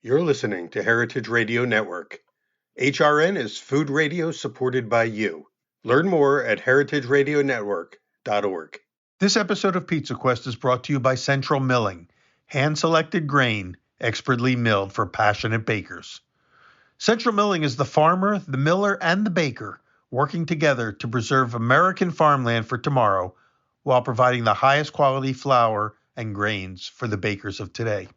You're listening to Heritage Radio Network. HRN is food radio supported by you. Learn more at heritageradionetwork.org. This episode of Pizza Quest is brought to you by Central Milling, hand-selected grain, expertly milled for passionate bakers. Central Milling is the farmer, the miller, and the baker working together to preserve American farmland for tomorrow while providing the highest quality flour and grains for the bakers of today.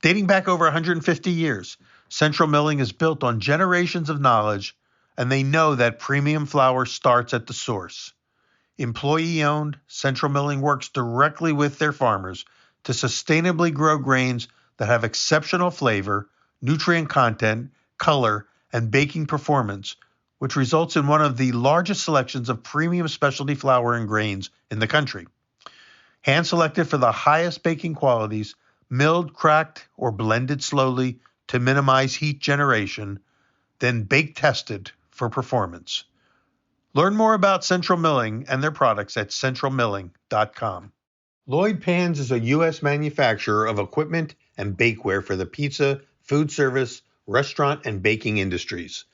Dating back over 150 years, Central Milling is built on generations of knowledge, and they know that premium flour starts at the source. Employee-owned, Central Milling works directly with their farmers to sustainably grow grains that have exceptional flavor, nutrient content, color, and baking performance, which results in one of the largest selections of premium specialty flour and grains in the country. Hand-selected for the highest baking qualities, milled, cracked, or blended slowly to minimize heat generation, then bake-tested for performance. Learn more about Central Milling and their products at centralmilling.com. Lloyd Pans is a U.S. manufacturer of equipment and bakeware for the pizza, food service, restaurant, and baking industries.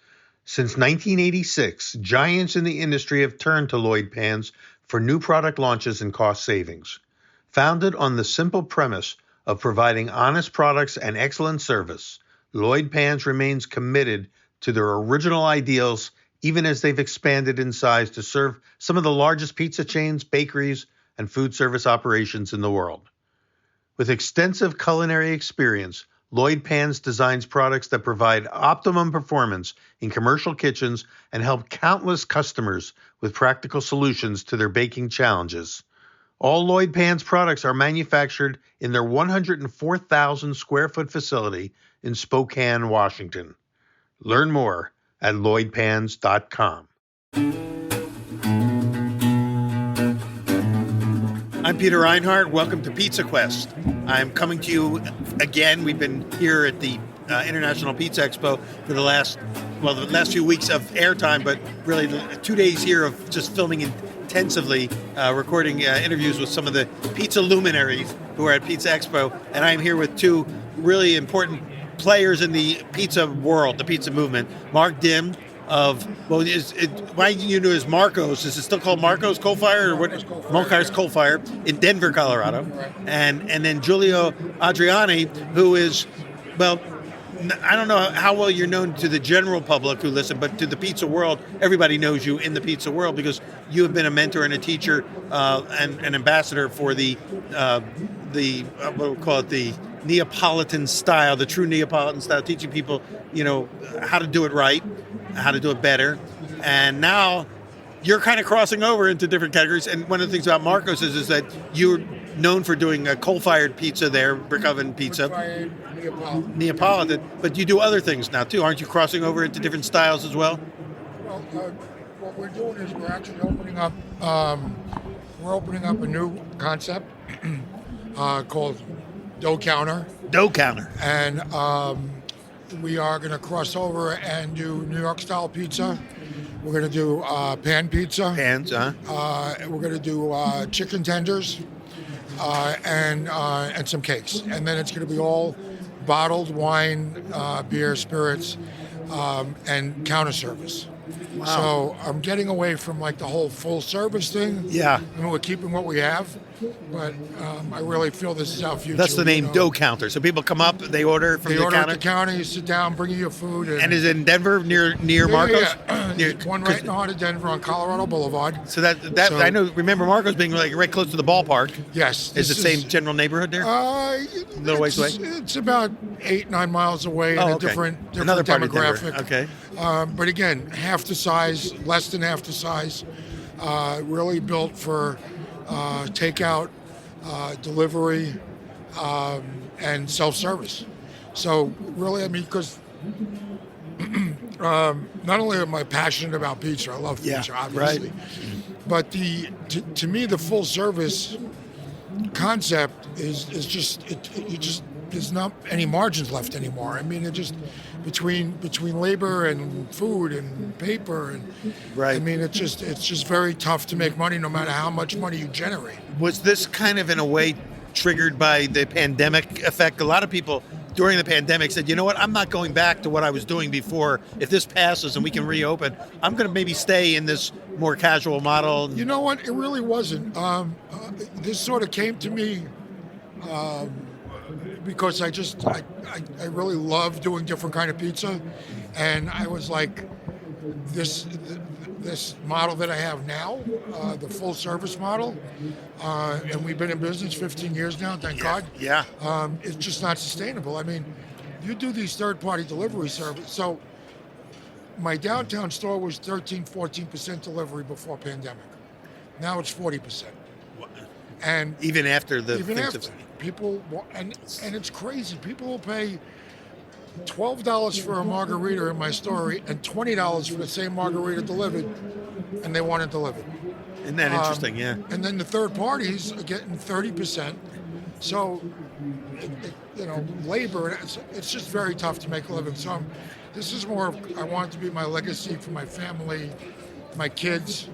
Since 1986, giants in the industry have turned to Lloyd Pans for new product launches and cost savings. Founded on the simple premise of providing honest products and excellent service, Lloyd Pans remains committed to their original ideals even as they've expanded in size to serve some of the largest pizza chains, bakeries, and food service operations in the world. With extensive culinary experience, Lloyd Pans designs products that provide optimum performance in commercial kitchens and help countless customers with practical solutions to their baking challenges. All Lloyd Pans products are manufactured in their 104,000 square foot facility in Spokane, Washington. Learn more at lloydpans.com. I'm Peter Reinhardt. Welcome to Pizza Quest. I'm coming to you again. We've been here at the International Pizza Expo for the last few weeks of airtime, but really 2 days here of just filming intensively, recording interviews with some of the pizza luminaries who are at Pizza Expo. And I'm here with two really important players in the pizza world, the pizza movement. Mark Dim of, why you know as Marco's, is it still called Marco's Coal Fire or what? Marco's Coal Fire in Denver, Colorado. Right. And then Giulio Adriani, who is, well, I don't know how well you're known to the general public who listen, but to the pizza world, everybody knows you in the pizza world because you have been a mentor and a teacher and an ambassador for the what we'll call it, the Neapolitan style, the true Neapolitan style, teaching people, how to do it right, how to do it better. And now you're kind of crossing over into different categories. And one of the things about Marco's is that you're known for doing a coal-fired pizza there, brick oven pizza. Neapolitan. But you do other things now too. Aren't you crossing over into different styles as well? Well, what we're doing is we're actually opening up a new concept called Dough Counter. Dough Counter. And we are going to cross over and do New York style pizza. We're going to do pan pizza. Pans, we're going to do chicken tenders and some cakes. And then it's going to be all bottled wine, beer, spirits, and counter service. Wow. So I'm getting away from like the whole full service thing. Yeah. And we're keeping what we have, but I really feel this is our future. That's the name, Dough Counter. So people come up, they order from the counter? They order at the counter, you sit down, bring you your food. And is it in Denver, near Marco's? Yeah. One right in the heart of Denver on Colorado Boulevard. So I remember Marco's being like right close to the ballpark. Yes. Is it the same general neighborhood there? A little ways away? It's about 8-9 miles away in a different Another part demographic. Of Denver. Okay. But again, half the size, less than half the size, really built for takeout, delivery, and self-service. So really, because not only am I passionate about pizza, I love pizza, obviously, but to me, the full-service concept is just there's not any margins left anymore. I mean, it just between labor and food and paper and right. I mean, it's just very tough to make money no matter how much money you generate. Was this kind of in a way triggered by the pandemic effect? A lot of people during the pandemic said, you know what, I'm not going back to what I was doing before. If this passes and we can reopen, I'm going to maybe stay in this more casual model? You know what? It really wasn't. This sort of came to me because I really love doing different kind of pizza, and I was like, this model that I have now, the full service model, and we've been in business 15 years now, thank God. Yeah. It's just not sustainable. I mean, you do these third-party delivery service. So my downtown store was 13-14% delivery before pandemic. Now it's 40%. And even after the people, and it's crazy. People will pay $12 for a margarita in my store and $20 for the same margarita delivered, and they want it delivered. Isn't that interesting? Yeah. And then the third parties are getting 30%. So, labor, it's just very tough to make a living. So this is more of, I want it to be my legacy for my family, my kids,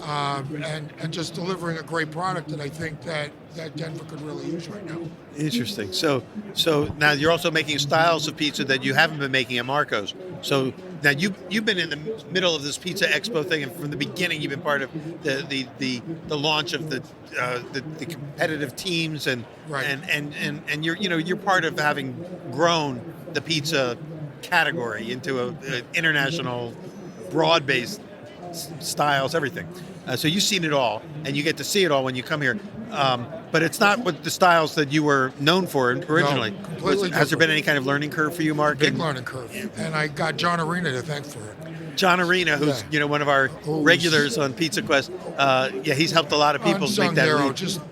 and just delivering a great product that I think that Denver could really use right now. Interesting. So now you're also making styles of pizza that you haven't been making at Marco's. So now you've been in the middle of this pizza expo thing, and from the beginning you've been part of the launch of the competitive teams, and right. and you're part of having grown the pizza category into a international, broad-based styles, everything. So you've seen it all, and you get to see it all when you come here. But it's not what the styles that you were known for originally. No, completely Has there been any kind of learning curve for you, Mark? Big learning curve. And I got John Arena to thank for it. John Arena, who's one of our regulars on Pizza Quest. He's helped a lot of people make that leap. Just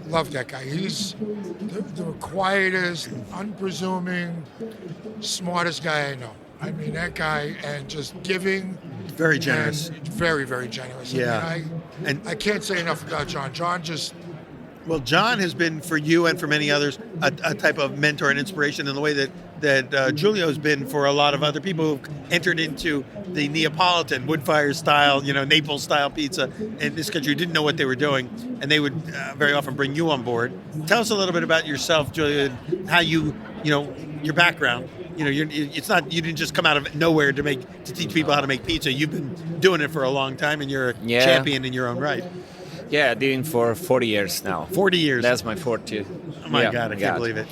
love that guy. He's the quietest, unpresuming, smartest guy I know. I mean, that guy, and just giving. Very generous. Very, very generous. Yeah. I can't say enough about John. Well, John has been, for you and for many others, a type of mentor and inspiration in the way that Giulio has been for a lot of other people who've entered into the Neapolitan wood-fire style, Naples style pizza in this country, who didn't know what they were doing, and they would very often bring you on board. Tell us a little bit about yourself, Giulio, and how your background. It's not, you didn't just come out of nowhere to teach people how to make pizza. You've been doing it for a long time, and you're a champion in your own right. Yeah, doing for 40 years now. 40 years. That's my 40th. Oh my God, I can't believe it.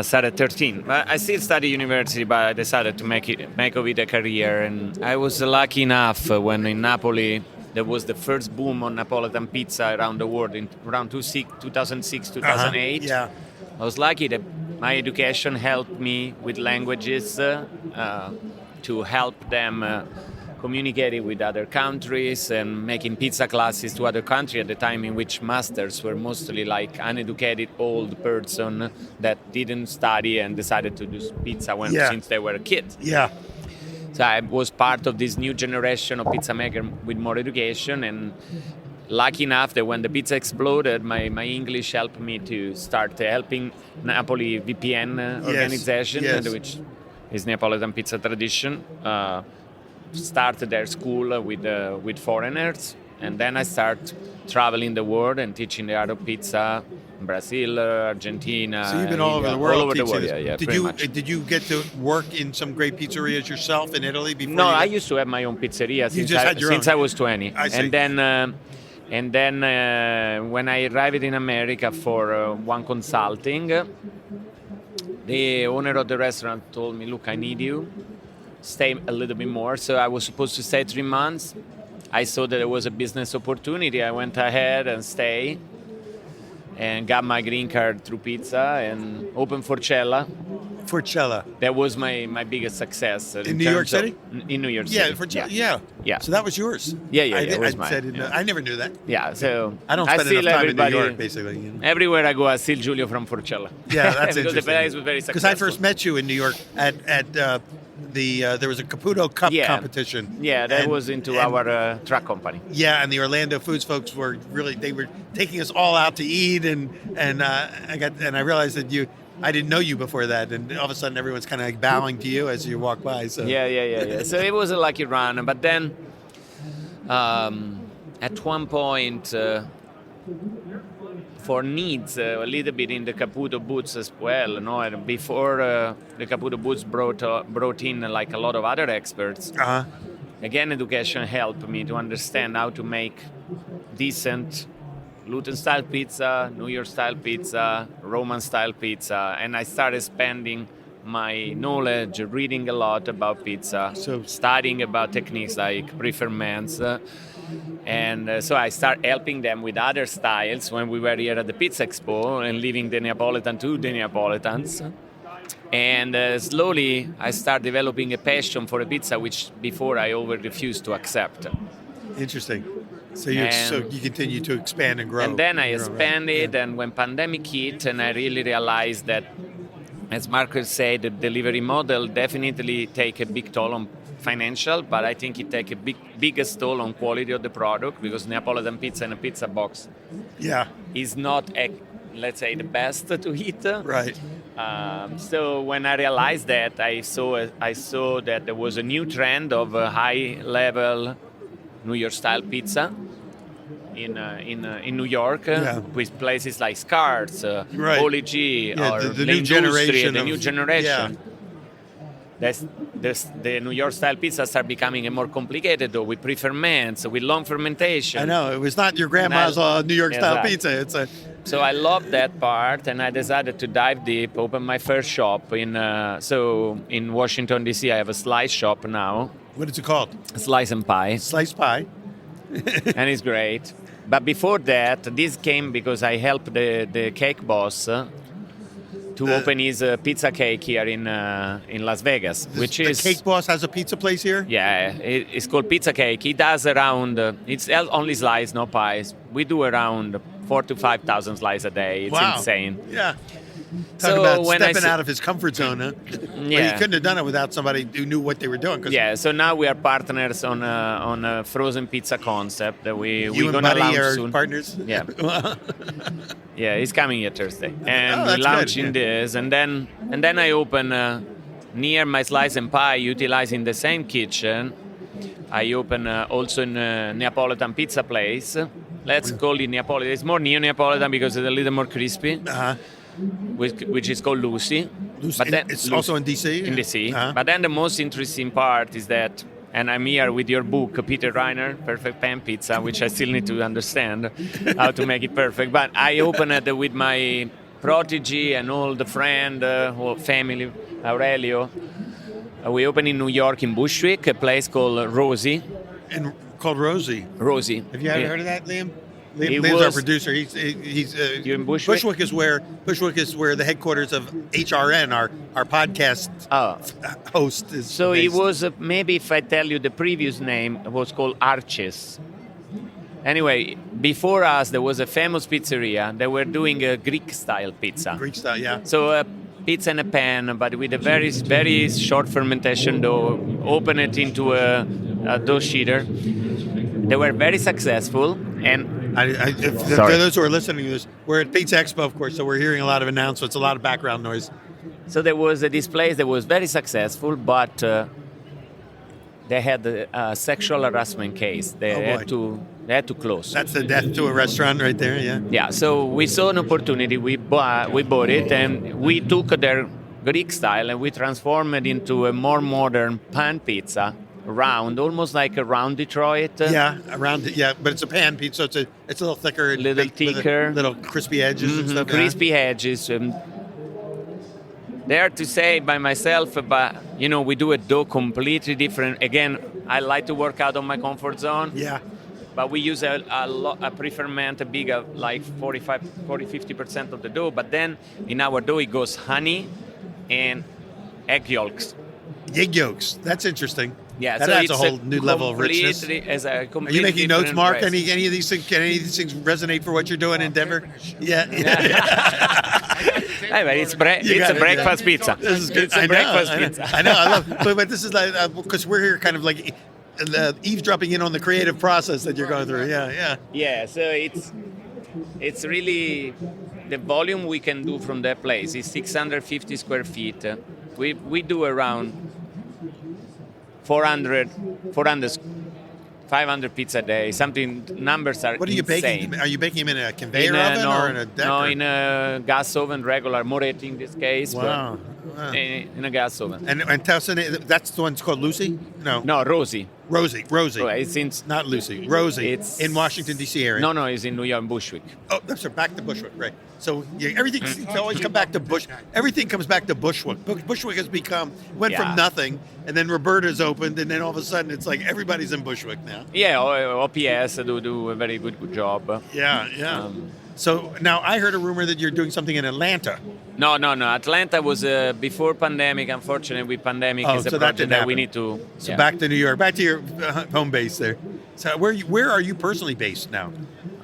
Started 13. I still study university, but I decided to make of it a career. And I was lucky enough when in Napoli there was the first boom on Neapolitan pizza around the world in around 2006, 2008. Yeah. I was lucky that my education helped me with languages to help them communicating with other countries and making pizza classes to other countries at the time in which masters were mostly like uneducated old person that didn't study and decided to do pizza since they were a kid. Yeah. So I was part of this new generation of pizza maker with more education, and lucky enough that when the pizza exploded, my English helped me to start helping Napoli VPN organization, which is Neapolitan Pizza Tradition. Started their school with foreigners, and then I start traveling the world and teaching the art of pizza in Brazil, Argentina. So you've been all over the world. All over the world, yeah. Did you get to work in some great pizzerias yourself in Italy before? No, I used to have my own pizzeria since I was 20. I see. And then when I arrived in America for one consulting, the owner of the restaurant told me, "Look, I need you. Stay a little bit more." So I was supposed to stay 3 months. I saw that there was a business opportunity. I went ahead and stayed and got my green card through pizza and opened Forcella. Forcella. That was my biggest success. In New York City? In New York City. Yeah. So that was yours. Yeah, it was mine. I never knew that. Yeah, so I don't spend enough time in New York, basically. Everywhere I go, I see Giulio from Forcella. Yeah, that's because interesting. The place was very successful. Because I first met you in New York at there was a Caputo Cup competition. Yeah, that was into our truck company. Yeah, and the Orlando Foods folks were taking us all out to eat, and I realized that I didn't know you before that, and all of a sudden everyone's kind of like bowing to you as you walk by. So yeah. So it was a lucky run, but then at one point for needs a little bit in the Caputo booths as well. No, and before the Caputo booths brought in like a lot of other experts. Again, education helped me to understand how to make decent Luton-style pizza, New York-style pizza, Roman-style pizza, and I started spending my knowledge reading a lot about pizza, studying about techniques like pre-ferments. And so I started helping them with other styles when we were here at the Pizza Expo and leaving the Neapolitan to the Neapolitans. And slowly I started developing a passion for a pizza which before I always refused to accept. Interesting. So you continue to expand and grow. And then I expanded, and when pandemic hit, and I really realized that, as Marcus said, the delivery model definitely take a big toll on financial, but I think it take a biggest toll on quality of the product, because Neapolitan pizza in a pizza box is not, let's say, the best to eat. Right. So when I realized that, I saw that there was a new trend of a high-level New York-style pizza in New York, with places like Scar's, Oli G, or the new generation. The new generation. The New York style pizza start becoming more complicated, though, with pre-ferments, with long fermentation. I know, it was not your grandma's New York style pizza. So I loved that part, and I decided to dive deep, open my first shop in Washington D.C. I have a slice shop now. What is it called? Slice and Pie. Slice Pie. And it's great. But before that, this came because I helped the cake boss to open his pizza cake here in Las Vegas, which is... The cake boss has a pizza place here? Yeah, it's called Pizza Cake. He does around, it's only slice, no pies. We do around 4,000 to 5,000 slices a day. It's insane. Yeah. Talk about stepping out of his comfort zone, huh? Yeah. Well, he couldn't have done it without somebody who knew what they were doing. Yeah, so now we are partners on a frozen pizza concept that we're you going to launch are soon. Partners? Yeah. Yeah, he's coming here Thursday. And we're launching this. And then I open near my Slice and Pie, utilizing the same kitchen. I open also in Neapolitan pizza place. Let's call it Neapolitan. It's more neo-Neapolitan because it's a little more crispy. Which is called Lucy. But then, it's also in D.C.? In D.C. But then the most interesting part is that, and I'm here with your book, Peter Reiner, Perfect Pan Pizza, which I still need to understand how to make it perfect. But I opened it with my protege and all the friend, whole family, Aurelio. We opened in New York in Bushwick, a place called Rosie. Called Rosie? Rosie. Have you ever heard of that, Liam? Liam's our producer. He's you in Bushwick? Bushwick is where the headquarters of HRN, our podcast host is. So based. it was maybe if I tell you the previous name, it was called Arches. Anyway, before us there was a famous pizzeria. They were doing a Greek style pizza. Greek style, yeah. So pizza in a pan, but with a very very short fermentation dough. Open it into a dough sheeter. They were very successful, and for those who are listening to this, we're at Pizza Expo, of course, so we're hearing a lot of announcements, a lot of background noise. So there was a display that was very successful, but they had a sexual harassment case. They had to close. That's the death to a restaurant right there, yeah. Yeah, so we saw an opportunity. We bought it, and we took their Greek style and we transformed it into a more modern pan pizza. Round, almost like a round Detroit. Yeah, but it's a pan pizza, so it's a little thicker, a little thicker, little crispy edges and stuff. Crispy edges. There to say by myself, but we do a dough completely different. Again, I like to work out of my comfort zone. Yeah. But we use a pre-ferment, a big, like 40-50% of the dough. But then in our dough it goes honey and egg yolks. Egg yolks. That's interesting. Yeah, that adds a whole new level of richness. Are you making notes, Mark? Any of these things? Can any of these things resonate for what you're doing in Denver? Yeah. It's a breakfast pizza. This is good. It's a breakfast pizza. I know. I love. But this is like because we're here, kind of like eavesdropping in on the creative process that you're going through. Yeah. Yeah. So it's really the volume we can do from that place is 650 square feet. We do around 400 500 pizza a day. Something numbers are What are you insane. baking? Are you baking them in a conveyor oven or in a deck? No, in a gas oven, regular Moretti in this case. Wow. But in a gas oven. And tell us, that's the one called Lucy? No, Rosie. Rosie. Oh, it's in, Not Lucy. Rosie. It's in Washington, D.C. area. No, it's in New York, Bushwick. Oh, that's right. Back to Bushwick, right. So everything always come back to Everything comes back to Bushwick. Bushwick has went from nothing, and then Roberta's opened, and then all of a sudden it's like everybody's in Bushwick now. Yeah, OPS do a very good job. Yeah. So now I heard a rumor that you're doing something in Atlanta. No. Atlanta was before pandemic. Unfortunately, with pandemic, it's a project that we need to. So back to New York, back to your home base there. So where are you personally based now?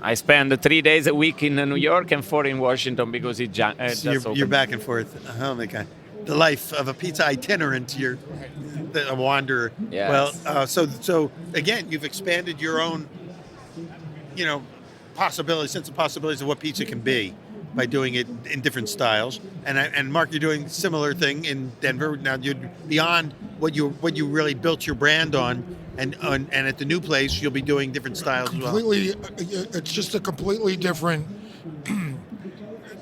I spend 3 days a week in New York and 4 in Washington because it's so you're back and forth. Oh my God, the life of a pizza itinerant. You're a wanderer. Yes. Well, so again, you've expanded your own, sense of possibilities of what pizza can be by doing it in different styles. And Mark, you're doing a similar thing in Denver. Now you're beyond what you really built your brand on, and at the new place you'll be doing different styles as well. It's just a completely different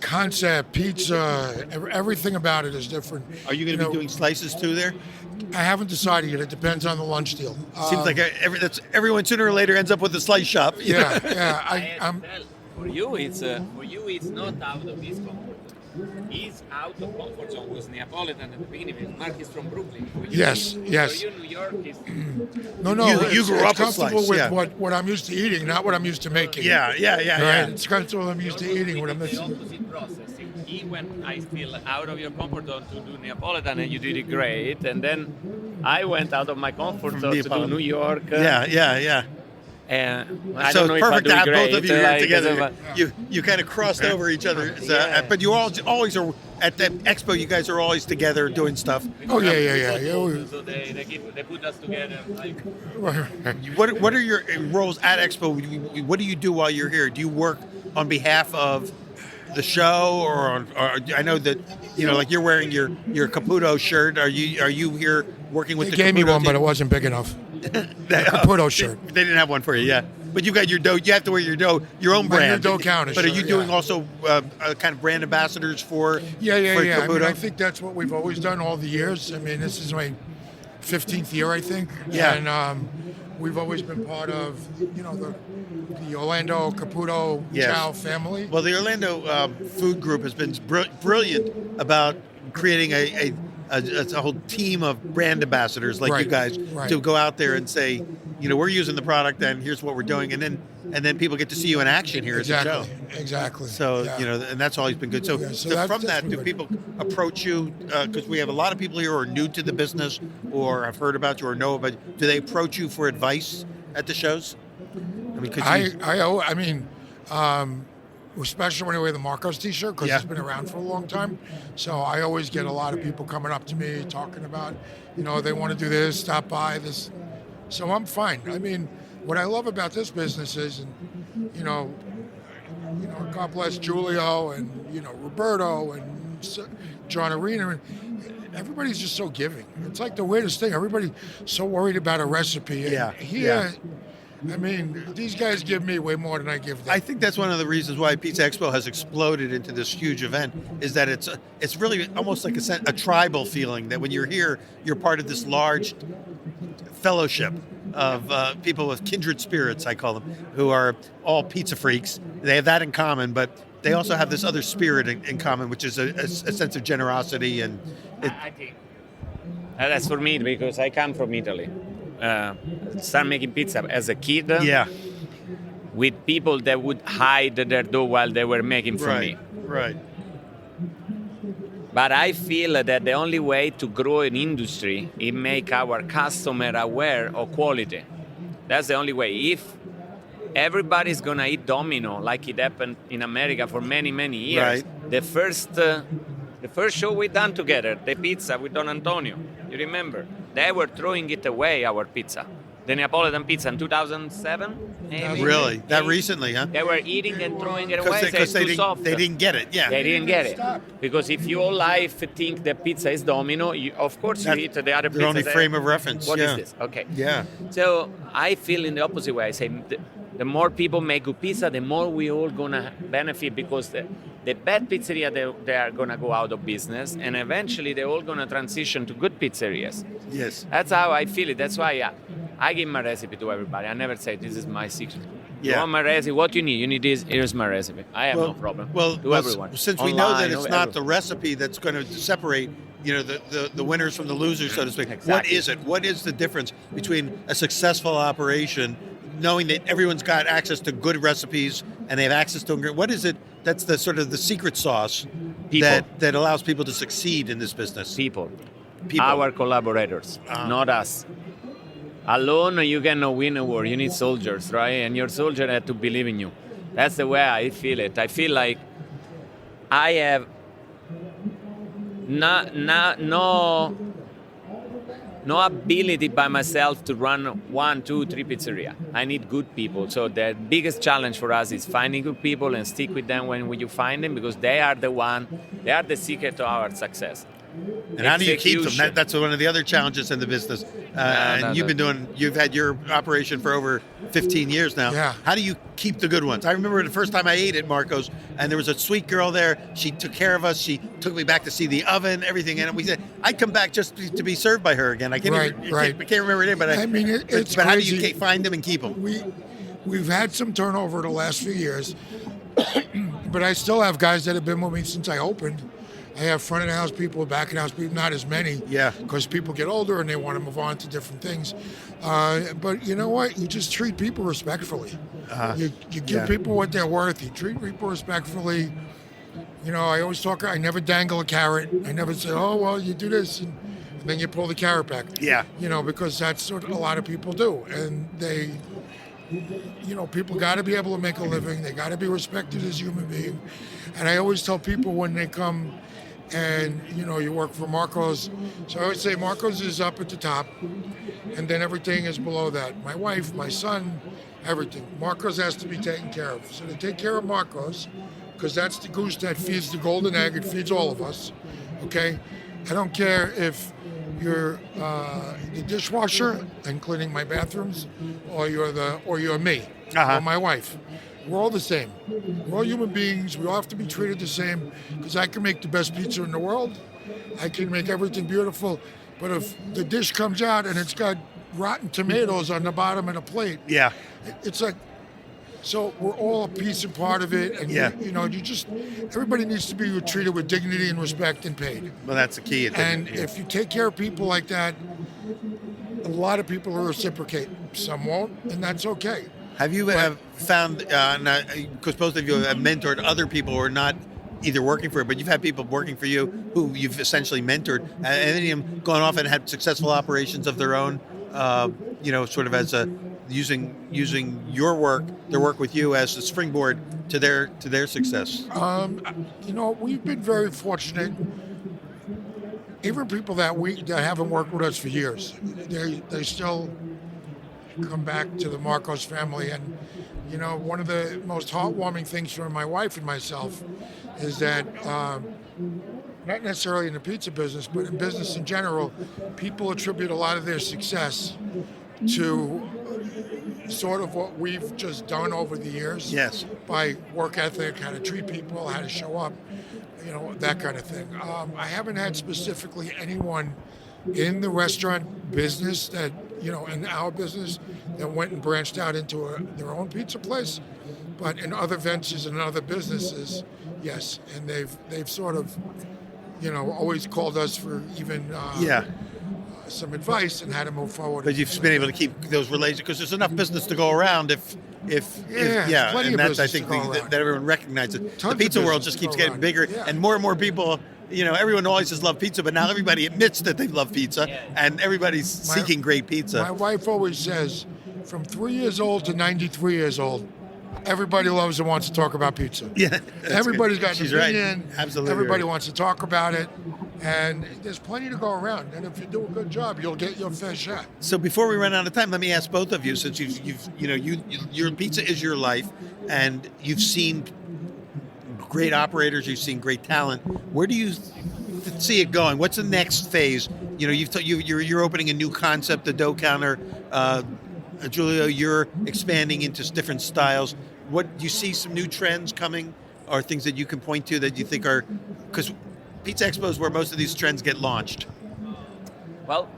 concept. Pizza, everything about it is different. Are you going to be doing slices too there? I haven't decided yet. It depends on the lunch deal. Seems like everyone sooner or later ends up with a slice shop. Yeah. For you, it's not out of his comfort. He's out of comfort zone. Was Neapolitan at the beginning. Because Mark is from Brooklyn. Yes. For you, New York is. No. You grew up comfortable with with what I'm used to eating, not what I'm used to making. Yeah. Right? It's comfortable what I'm used to eating. What I'm the opposite process. He went, I feel, out of your comfort zone to do Neapolitan, and you did it great. And then I went out of my comfort zone to do New York. Yeah. And I So don't know it's perfect if to I have do both great, of you here together. because You kind of crossed over each other. Yeah. But you always are at the expo. You guys are always together doing stuff. Oh yeah. So they put us together. Like, What are your roles at expo? What do you do while you're here? Do you work on behalf of the show, or I know that like you're wearing your Caputo shirt. Are you here working with They the gave me Caputo one, but team? it wasn't big enough. Caputo shirt. They didn't have one for you, yeah. But you've got your dough. You have to wear your own My brand. new dough counter But are you shirt, doing yeah. also kind of brand ambassadors for? Yeah. For I Caputo? I think that's what we've always done all the years. I mean, this is my 15th year, I think. Yeah. And we've always been part of, the Orlando Caputo Chow family. Well, the Orlando food group has been brilliant about creating a whole team of brand ambassadors like you guys to go out there and say, we're using the product and here's what we're doing, and then people get to see you in action here at the show. Exactly. So and that's always been good. So, from that, do people approach you? Because we have a lot of people here who are new to the business or have heard about you or know about you. Do they approach you for advice at the shows? Especially when I wear the Marcos T-shirt because it's been around for a long time. So I always get a lot of people coming up to me talking about, they want to do this, stop by this. So I'm fine. I mean, what I love about this business is, God bless Giulio and Roberto and John Arena. And everybody's just so giving. It's like the weirdest thing. Everybody's so worried about a recipe. And here, I mean, these guys give me way more than I give them. I think that's one of the reasons why Pizza Expo has exploded into this huge event, is that it's really almost like a tribal feeling, that when you're here, you're part of this large fellowship of people with kindred spirits, I call them, who are all pizza freaks. They have that in common, but they also have this other spirit in common, which is a sense of generosity. And I think that's for me, because I come from Italy. Started making pizza as a kid. With people that would hide their dough while they were making for me. Right. But I feel that the only way to grow an industry is make our customer aware of quality. That's the only way. If everybody's gonna eat Domino like it happened in America for many, many years, the first show we done together, the pizza with Don Antonio, you remember? They were throwing it away, our pizza. the Neapolitan pizza in 2007, maybe. Really? That recently, huh? They were eating and throwing it away. Because It's too soft. they didn't get it. Yeah. They didn't get it. Because if your life think that pizza is domino, of course you eat the other pizza. Their only frame of reference. What is this? Okay. Yeah. So I feel in the opposite way. I say the more people make good pizza, the more we all gonna benefit, because the bad pizzeria, they are gonna go out of business, and eventually they're all gonna transition to good pizzerias. Yes. That's how I feel it. That's why I give my recipe to everybody. I never say this is my secret. Yeah. You want my recipe? What you need? You need this. Here's my recipe. I have no problem. To everyone. Since we know that it's not the recipe that's going to separate, the winners from the losers, so to speak. Exactly. What is it? What is the difference between a successful operation, knowing that everyone's got access to good recipes and they have access to them? What is it that's the sort of the secret sauce that allows people to succeed in this business? People. Our collaborators, not us. Alone, you cannot win a war. You need soldiers, right? And your soldier had to believe in you. That's the way I feel it. I feel like I have no ability by myself to run 1, 2, 3 pizzeria. I need good people. So the biggest challenge for us is finding good people and stick with them when you find them, because they are the secret to our success. And how do you keep them? That's one of the other challenges in the business. You've had your operation for over 15 years now. Yeah. How do you keep the good ones? I remember the first time I ate at Marco's, and there was a sweet girl there. She took care of us. She took me back to see the oven, everything. And we said, I'd come back just to be served by her again. I can't remember her name, but it's but how do crazy. you find them and keep them? We've had some turnover the last few years, but I still have guys that have been with me since I opened. I have front of the house people, back of the house people, not as many. Yeah. Because people get older and they want to move on to different things. But you know what? You just treat people respectfully. You give people what they're worth. You treat people respectfully. I always talk, I never dangle a carrot. I never say, oh, well, you do this, and then you pull the carrot back. Yeah. Because that's what a lot of people do. And they, people got to be able to make a living. They got to be respected as human beings. And I always tell people when they come, and you work for Marco's, so I always say Marco's is up at the top, and then everything is below that. My wife, my son, everything. Marco's has to be taken care of. So they take care of Marco's, because that's the goose that feeds the golden egg. It feeds all of us. Okay, I don't care if you're the dishwasher and cleaning my bathrooms, or you're me, or my wife. We're all the same. We're all human beings. We all have to be treated the same, because I can make the best pizza in the world. I can make everything beautiful. But if the dish comes out and it's got rotten tomatoes on the bottom of the plate, it's like, so we're all a piece and part of it. And, everybody needs to be treated with dignity and respect and paid. Well, that's the key. And if you take care of people like that, a lot of people will reciprocate. Some won't, and that's okay. Have you found, because both of you have mentored other people who are not either working for you, but you've had people working for you who you've essentially mentored, and any of them gone off and had successful operations of their own, sort of as using their work with you as a springboard to their success? We've been very fortunate. Even people that haven't worked with us for years, they still come back to the Marcos family. And one of the most heartwarming things for my wife and myself is that not necessarily in the pizza business, but in business in general, people attribute a lot of their success to sort of what we've just done over the years. Yes. By work ethic, how to treat people, how to show up, that kind of thing. I haven't had specifically anyone in the restaurant business that, in our business, that went and branched out into their own pizza place. But in other ventures and other businesses, yes. And they've sort of, always called us for even some advice on how to move forward. But you've been able to keep those relations, because there's enough business to go around and that's, I think, that everyone recognizes. The pizza world just keeps getting bigger, and more people. Everyone always has loved pizza, but now everybody admits that they love pizza, and everybody's seeking great pizza. My wife always says, from 3 years old to 93 years old, everybody loves and wants to talk about pizza. Yeah, everybody's got an opinion. Right. Absolutely, everybody wants to talk about it, And there's plenty to go around. And if you do a good job, you'll get your fair share. So before we run out of time, let me ask both of you, since your pizza is your life, and you've seen great operators, you've seen great talent. Where do you see it going? What's the next phase? You're opening a new concept, the dough counter. Giulio, you're expanding into different styles. What do you see? Some new trends coming, or things that you can point to that you think are, because Pizza Expo is where most of these trends get launched. Well,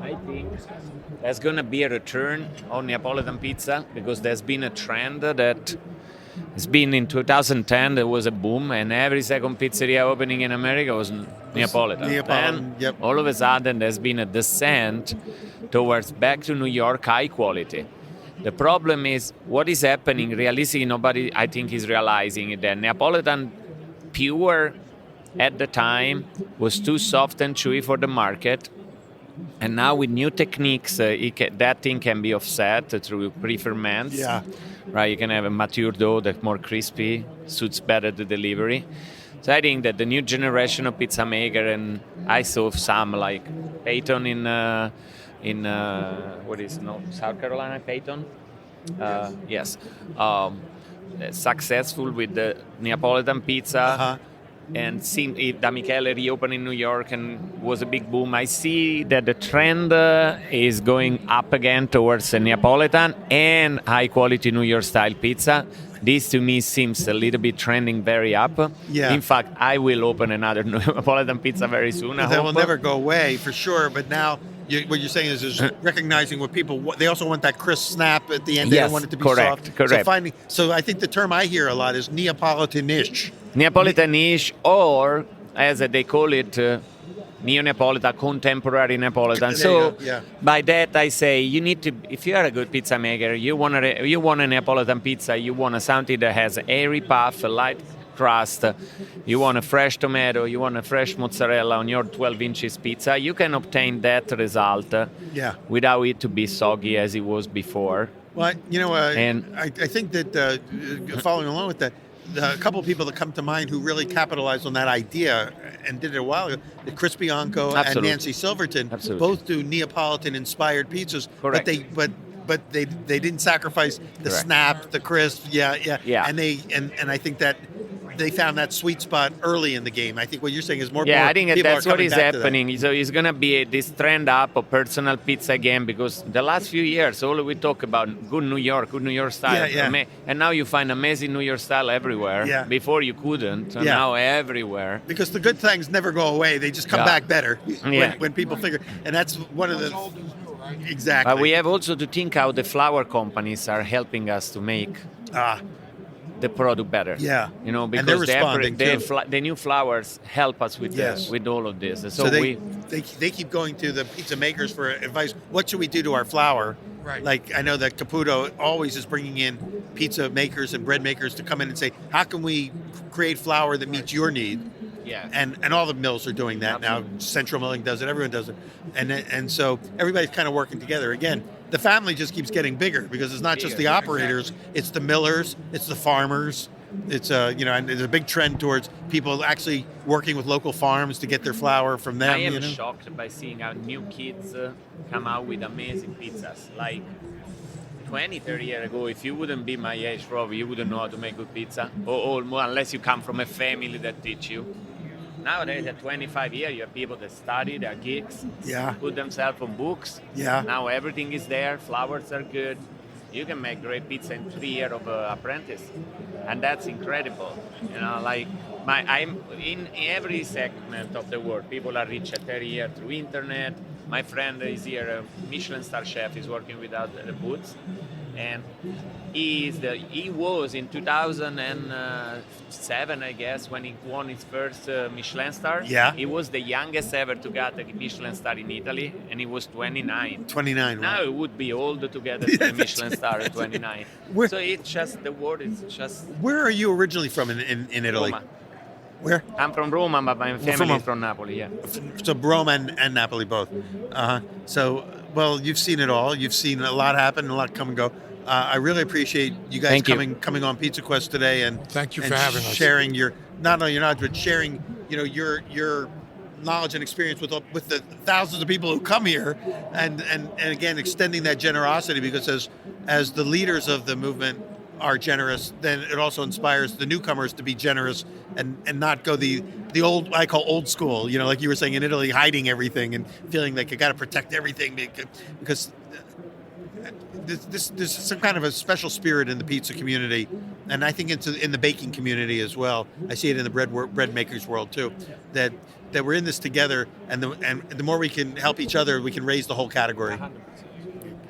I think there's going to be a return on Neapolitan pizza, because there's been a trend that it's been in 2010, there was a boom, and every second pizzeria opening in America was Neapolitan. Neapolitan, yep. All of a sudden, there's been a descent towards back to New York high quality. The problem is, what is happening, realistically, nobody, I think, is realizing that Neapolitan pure at the time was too soft and chewy for the market. And now with new techniques, that thing can be offset through pre-ferments. Yeah. Right, you can have a mature dough that's more crispy, suits better the delivery. So I think that the new generation of pizza maker, and I saw some like Peyton in South Carolina, Peyton? Yes. Successful with the Neapolitan pizza. Uh-huh. And Da Michele reopened in New York and was a big boom. I see that the trend is going up again towards the Neapolitan and high quality New York style pizza. This to me seems a little bit trending very up. Yeah. In fact, I will open another Neapolitan pizza very soon. That will never go away for sure. But now what you're saying is recognizing what people want. They also want that crisp snap at the end. They Yes, don't want it to be correct, soft. correct. So I think the term I hear a lot is Neapolitan-ish. Neapolitan-ish, or as they call it, Neo-Neapolitan, contemporary Neapolitan. So by that I say, you need to, if you are a good pizza maker, you want a Neapolitan pizza, you want something that has airy puff, a light crust, you want a fresh tomato, you want a fresh mozzarella on your 12 inches pizza, you can obtain that result without it to be soggy as it was before. Well, I think that following along with that, a couple of people that come to mind who really capitalized on that idea and did it a while ago, Chris Bianco and Nancy Silverton, both do Neapolitan-inspired pizzas, Correct. but they didn't sacrifice the snap, the crisp, and I think that they found that sweet spot early in the game. I think what you're saying is more. I think that's what is happening. So it's going to be this trend up of personal pizza again, because the last few years, all we talk about good New York style. And now you find amazing New York style everywhere. Yeah. Before you couldn't, and now everywhere. Because the good things never go away. They just come back better when people figure. And that's one of the... Exactly. But we have also to think how the flour companies are helping us to make the product better. Yeah. Because and they're responding the new flours help us with with all of this. So they keep going to the pizza makers for advice. What should we do to our flour? Right. Like I know that Caputo always is bringing in pizza makers and bread makers to come in and say, how can we create flour that meets your need? Yeah. And all the mills are doing that now. Central Milling does it. Everyone does it. And so everybody's kind of working together. Again, the family just keeps getting bigger because it's not just the operators, it's the millers, it's the farmers. It's and there's a big trend towards people actually working with local farms to get their flour from them. I am shocked by seeing how new kids come out with amazing pizzas. Like 20, 30 years ago, if you wouldn't be my age, probably you wouldn't know how to make good pizza, or unless you come from a family that teach you. Nowadays, at 25 years, you have people that study, they're geeks, put themselves on books. Yeah. Now everything is there, flours are good. You can make great pizza in 3 years of apprentice. And that's incredible. I'm in every segment of the world. People are rich at 30 years through internet. My friend is here, a Michelin star chef, is working with us at the booths. And he was in 2007, I guess, when he won his first Michelin star. Yeah. He was the youngest ever to get a Michelin star in Italy, and he was 29. 29. Now it would be old to get a Michelin star at 29. So it's just, the world is just... Where are you originally from in Italy? Roma. Where? I'm from Roma, but my family is from Napoli, yeah. So Roma and Napoli both. So, well, you've seen it all. You've seen a lot happen, a lot come and go. I really appreciate you guys coming on Pizza Quest today and thank you for having us. Sharing your not only your knowledge but sharing your knowledge and experience with the thousands of people who come here, and again extending that generosity, because as the leaders of the movement are generous, then it also inspires the newcomers to be generous and not go the old, I call old school, like you were saying in Italy, hiding everything and feeling like you got to protect everything, because there's some kind of a special spirit in the pizza community, and I think it's in the baking community as well. I see it in the bread makers world too, that we're in this together, and the more we can help each other, we can raise the whole category.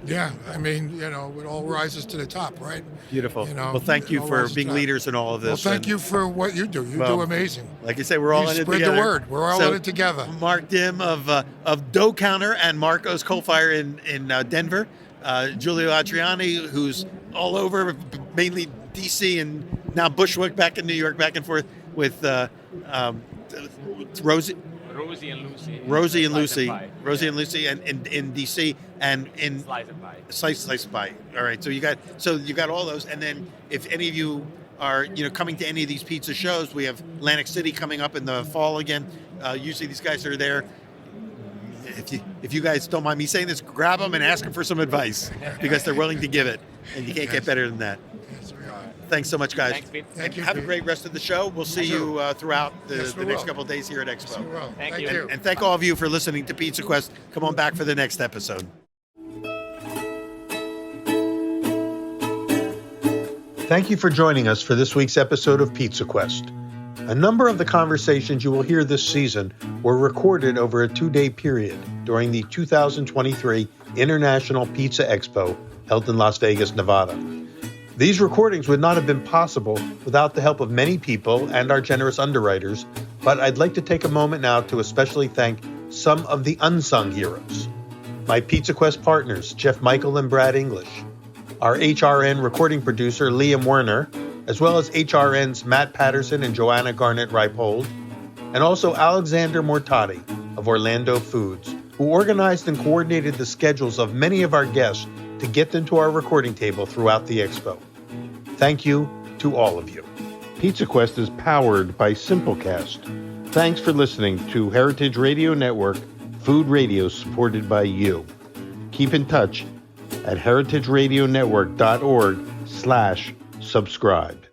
Yeah, I mean, it all rises to the top, right? Beautiful. Well, thank you for being leaders in all of this. Well, thank you for what you do. You do amazing. Like I say, we're all in it together. Spread the word. We're all in it together. Mark Dim of Dough Counter and Marco's Coal Fire in Denver. Giulio Adriani, who's all over, mainly DC and now Bushwick, back in New York, back and forth with Rosie and Lucy, and in DC, and in Slice and Pie. All right, so you got all those, and then if any of you are coming to any of these pizza shows, we have Atlantic City coming up in the fall again. Usually these guys are there. If you guys don't mind me saying this, grab them and ask them for some advice, because they're willing to give it, and you can't get better than that. Thanks so much, guys. Thanks, Pete. Thank you, Have Pete. a great rest of the show. We'll see you throughout the next couple of days here at Expo. Yes, we will. Thank you. And thank all of you for listening to Pizza Quest. Come on back for the next episode. Thank you for joining us for this week's episode of Pizza Quest. A number of the conversations you will hear this season were recorded over a 2-day period during the 2023 International Pizza Expo held in Las Vegas, Nevada. These recordings would not have been possible without the help of many people and our generous underwriters, but I'd like to take a moment now to especially thank some of the unsung heroes. My Pizza Quest partners, Jeff Michael and Brad English, our HRN recording producer, Liam Werner, as well as HRN's Matt Patterson and Joanna Garnett-Reipold, and also Alexander Mortati of Orlando Foods, who organized and coordinated the schedules of many of our guests to get them to our recording table throughout the expo. Thank you to all of you. Pizza Quest is powered by Simplecast. Thanks for listening to Heritage Radio Network, food radio supported by you. Keep in touch at heritageradionetwork.org/subscribe.